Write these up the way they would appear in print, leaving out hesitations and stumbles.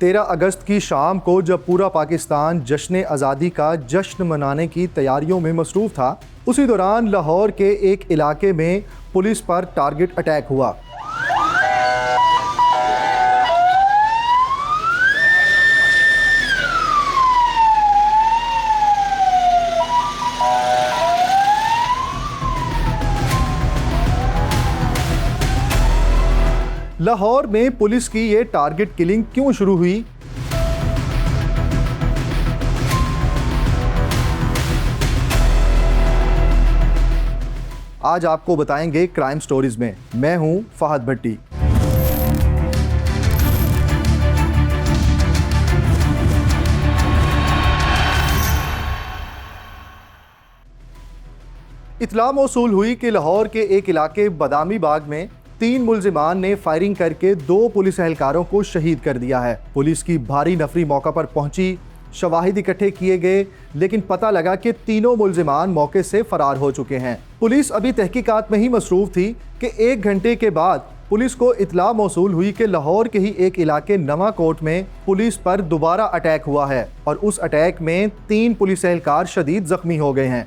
13 अगस्त की शाम को जब पूरा पाकिस्तान जश्न आज़ादी का जश्न मनाने की तैयारियों में मसरूफ़ था, उसी दौरान लाहौर के एक इलाके में पुलिस पर टारगेट अटैक हुआ। लाहौर में पुलिस की ये टारगेट किलिंग क्यों शुरू हुई? आज आपको बताएंगे क्राइम स्टोरीज में। मैं हूं फहद भट्टी। इत्तला मौसूल हुई कि लाहौर के एक इलाके बादामी बाग में 3 मुल्जिमान ने फायरिंग करके 2 पुलिस एहलकारों को शहीद कर दिया है। पुलिस की भारी नफरी मौका पर पहुंची, शवाहिद इकट्ठे किए गए, लेकिन पता लगा कि तीनों मुल्जिमान मौके से फरार हो चुके हैं। पुलिस अभी तहकीकात में ही मसरूफ थी कि 1 घंटे के बाद पुलिस को इत्तला मौसूल हुई कि लाहौर के ही एक इलाके नवाकोट में पुलिस पर दोबारा अटैक हुआ है और उस अटैक में 3 पुलिस एहलकार शदीद जख्मी हो गए हैं।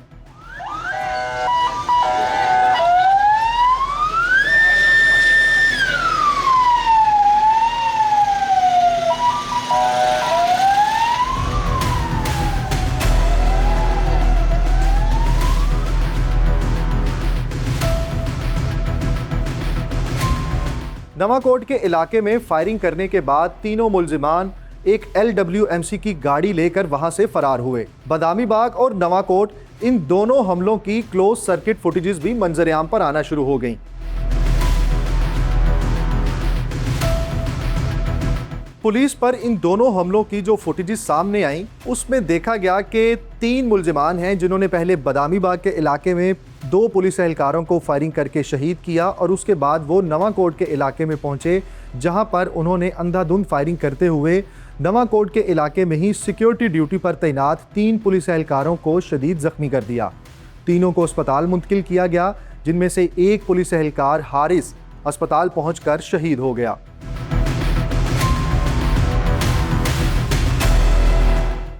नवाकोट के इलाके में फायरिंग करने के बाद तीनों मुल्जिमान एक LWMC की गाड़ी लेकर वहां से फरार हुए। बादामी बाग और नवाकोट, इन दोनों हमलों की क्लोज सर्किट फुटेजेस भी मंजर-ए-आम पर आना शुरू हो गईं। पुलिस पर इन दोनों हमलों की जो फुटेजेस सामने आई, उसमें देखा गया कि 3 मुल्जिमान हैं जिन्होंने पहले बादामी बाग के इलाके में 2 पुलिस एहलकारों को फायरिंग करके शहीद किया और उसके बाद वो नवाकोट के इलाके में पहुंचे, जहां पर उन्होंने अंधाधुंध फायरिंग करते हुए नवाकोट के इलाके में ही सिक्योरिटी ड्यूटी पर तैनात 3 पुलिस एहलकारों को शदीद जख्मी कर दिया। तीनों को अस्पताल मुंतकिल किया गया, जिनमें से एक पुलिस एहलकार हारिस अस्पताल पहुंचकर शहीद हो गया।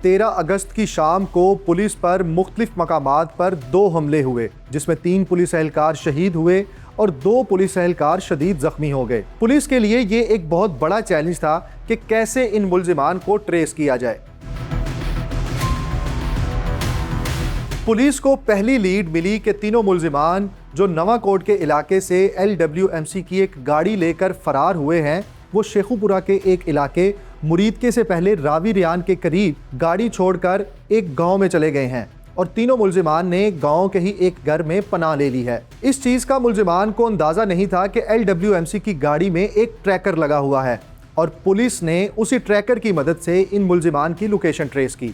13 अगस्त की शाम को पुलिस पर मुख्तलिफ मकामात पर 2 हमले हुए, जिसमें 3 पुलिस एहलकार शहीद हुए और 2 पुलिस एहलकार शदीद जख्मी हो गए। पुलिस के लिए ये एक बहुत बड़ा चैलेंज था कि कैसे इन मुल्जिमान को ट्रेस किया जाए। पुलिस को पहली लीड मिली कि तीनों मुल्जिमान जो नवाकोट के इलाके से LWMC की एक गाड़ी लेकर फरार हुए हैं, वो शेखुपुरा के एक इलाके मुरीदके से पहले रावी रियान के करीब गाड़ी छोड़कर एक गांव में चले गए हैं और तीनों मुल्जिमान ने गांव के ही एक घर में पनाह ले ली है। इस चीज़ का मुल्जिमान को अंदाज़ा नहीं था कि LWMC की गाड़ी में एक ट्रैकर लगा हुआ है और पुलिस ने उसी ट्रैकर की मदद से इन मुल्जिमान की लोकेशन ट्रेस की।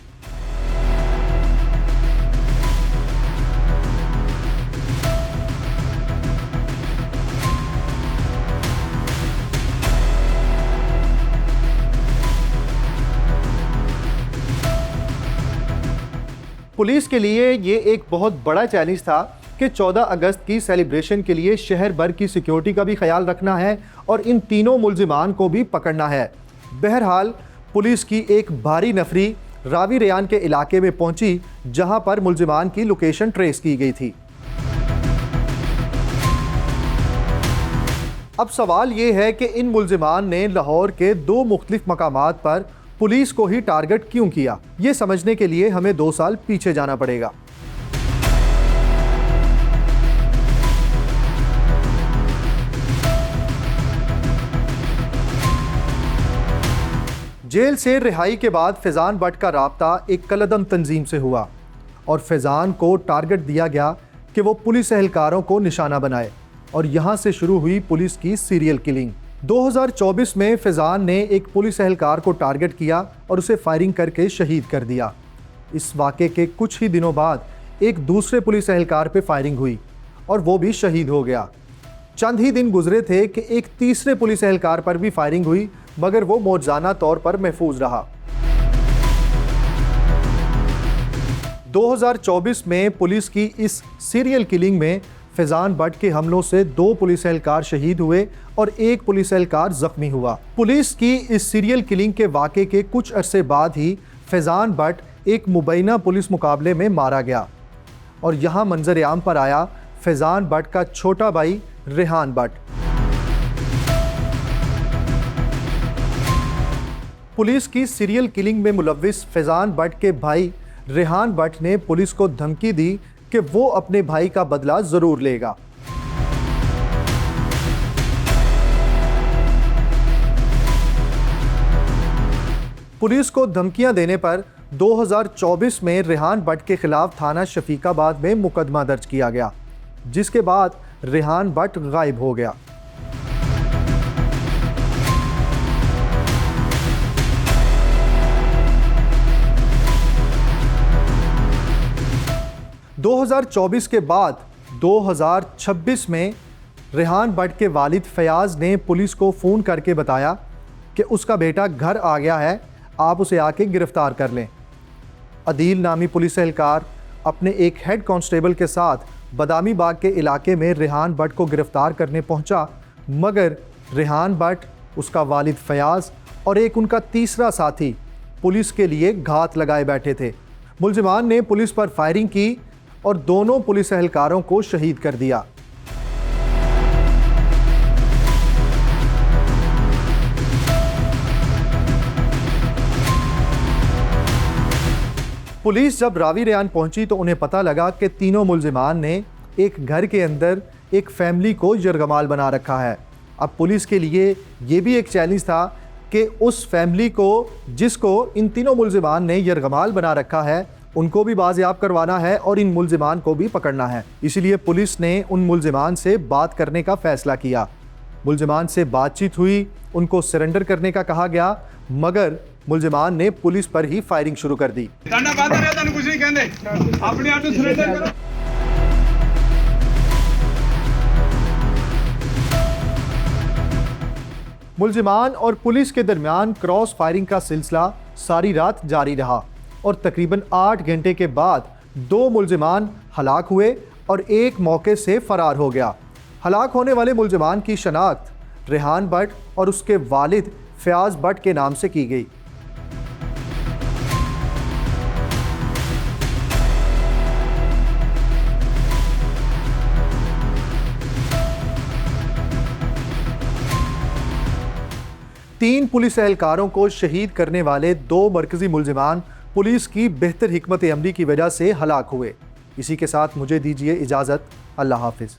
पुलिस के लिए ये एक बहुत बड़ा चैलेंज था कि 14 अगस्त की सेलिब्रेशन के लिए शहर भर की सिक्योरिटी का भी ख्याल रखना है और इन तीनों मुल्जिमान को भी पकड़ना है। बहरहाल पुलिस की एक भारी नफरी रावी रियान के इलाके में पहुंची, जहां पर मुल्जिमान की लोकेशन ट्रेस की गई थी। अब सवाल ये है कि इन मुल्जिमान ने लाहौर के 2 मुख्तलिफ मकामात पर पुलिस को ही टारगेट क्यों किया? ये समझने के लिए हमें 2 साल पीछे जाना पड़ेगा। जेल से रिहाई के बाद फैज़ान भट्ट का राब्ता एक कलअदम तंजीम से हुआ और फैज़ान को टारगेट दिया गया कि वो पुलिस एहलकारों को निशाना बनाए और यहाँ से शुरू हुई पुलिस की सीरियल किलिंग। 2024 में फैज़ान ने एक पुलिस एहलकार को टारगेट किया और उसे फायरिंग करके शहीद कर दिया। इस वाक़े के कुछ ही दिनों बाद एक दूसरे पुलिस एहलकार पे फायरिंग हुई और वो भी शहीद हो गया। चंद ही दिन गुजरे थे कि एक तीसरे पुलिस एहलकार पर भी फायरिंग हुई, मगर वो मौजूदा तौर पर महफूज रहा। 2024 में पुलिस की इस सीरियल किलिंग में फैजान भट्ट के हमलों से 2 पुलिस एहलकार शहीद हुए और 1 पुलिस एहलकार जख्मी हुआ। पुलिस की इस सीरियल किलिंग के वाक़े के कुछ अरसे बाद ही फैजान भट्ट एक मुबैना पुलिस मुकाबले में मारा गया और यहाँ मंजर आम पर आया फैजान भट्ट का छोटा भाई रेहान भट्ट। पुलिस की सीरियल किलिंग में मुलव्विस फैजान भट्ट के भाई रेहान भट्ट ने पुलिस को धमकी दी कि वो अपने भाई का बदला जरूर लेगा। पुलिस को धमकियां देने पर 2024 में रेहान भट्ट के खिलाफ थाना शफीकाबाद में मुकदमा दर्ज किया गया, जिसके बाद रेहान भट्ट गायब हो गया। दो 2024 के बाद 2026 में रेहान भट्ट के वालिद फयाज ने पुलिस को फ़ोन करके बताया कि उसका बेटा घर आ गया है, आप उसे आके गिरफ्तार कर लें। अदील नामी पुलिस एहलकार अपने एक हेड कांस्टेबल के साथ बदामी बाग के इलाके में रेहान भट्ट को गिरफ्तार करने पहुंचा, मगर रेहान भट्ट, उसका वालिद फयाज और एक उनका तीसरा साथी पुलिस के लिए घात लगाए बैठे थे। मुलजिमान ने पुलिस पर फायरिंग की और दोनों पुलिस एहलकारों को शहीद कर दिया। पुलिस जब रावी रेयान पहुंची तो उन्हें पता लगा कि तीनों मुलजिमान ने एक घर के अंदर एक फैमिली को यरगमाल बना रखा है। अब पुलिस के लिए ये भी एक चैलेंज था कि उस फैमिली को, जिसको इन तीनों मुलजिमान ने यरगमाल बना रखा है, उनको भी बाजियाब करवाना है और इन मुलजिमान को भी पकड़ना है। इसीलिए पुलिस ने उन मुलजिमान से बात करने का फैसला किया। मुलजिमान से बातचीत हुई, उनको सरेंडर करने का कहा गया, मगर मुलजिमान ने पुलिस पर ही फायरिंग शुरू कर दी। मुलजिमान और पुलिस के दरमियान क्रॉस फायरिंग का सिलसिला सारी रात जारी रहा और तकरीबन 8 घंटे के बाद 2 मुलजिमान हलाक हुए और एक मौके से फरार हो गया। हलाक होने वाले मुलजिमान की शनाख्त रेहान भट्ट और उसके वालिद फयाज भट्ट के नाम से की गई। तीन पुलिस एहलकारों को शहीद करने वाले 2 मरकजी मुलजिमान पुलिस की बेहतर हिकमत अमली की वजह से हलाक हुए। इसी के साथ मुझे दीजिए इजाज़त। अल्लाह हाफिज़।